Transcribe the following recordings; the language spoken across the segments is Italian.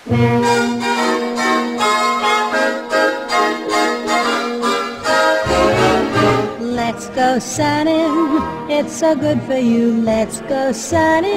Let's go sunning, it's so good for you. Let's go sunning,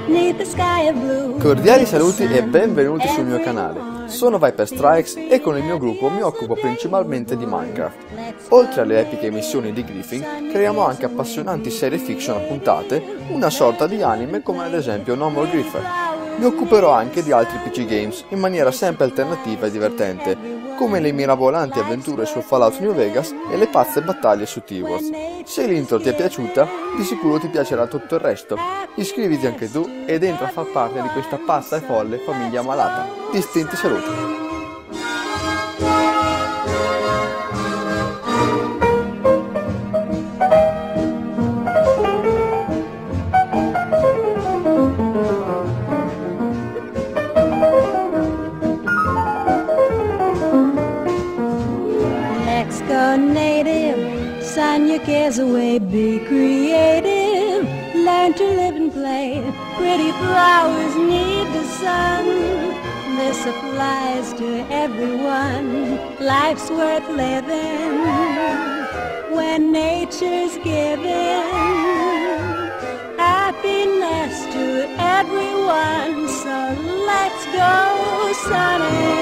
neath the sky of blue. Cordiali saluti e benvenuti sul mio canale. Sono Viper Strikes e con il mio gruppo mi occupo principalmente di Minecraft. Oltre alle epiche missioni di Griffin, creiamo anche appassionanti serie fiction a puntate, una sorta di anime come ad esempio No More Griffer. Mi occuperò anche di altri PC games in maniera sempre alternativa e divertente, come le mirabolanti avventure su Fallout New Vegas e le pazze battaglie su T-Wars. Se l'intro ti è piaciuta, di sicuro ti piacerà tutto il resto. Iscriviti anche tu ed entra a far parte di questa pazza e folle famiglia malata. Distinti saluti! Let's go native, sun your cares away, be creative, learn to live and play. Pretty flowers need the sun, this applies to everyone. Life's worth living when nature's giving happiness to everyone. So let's go sunny.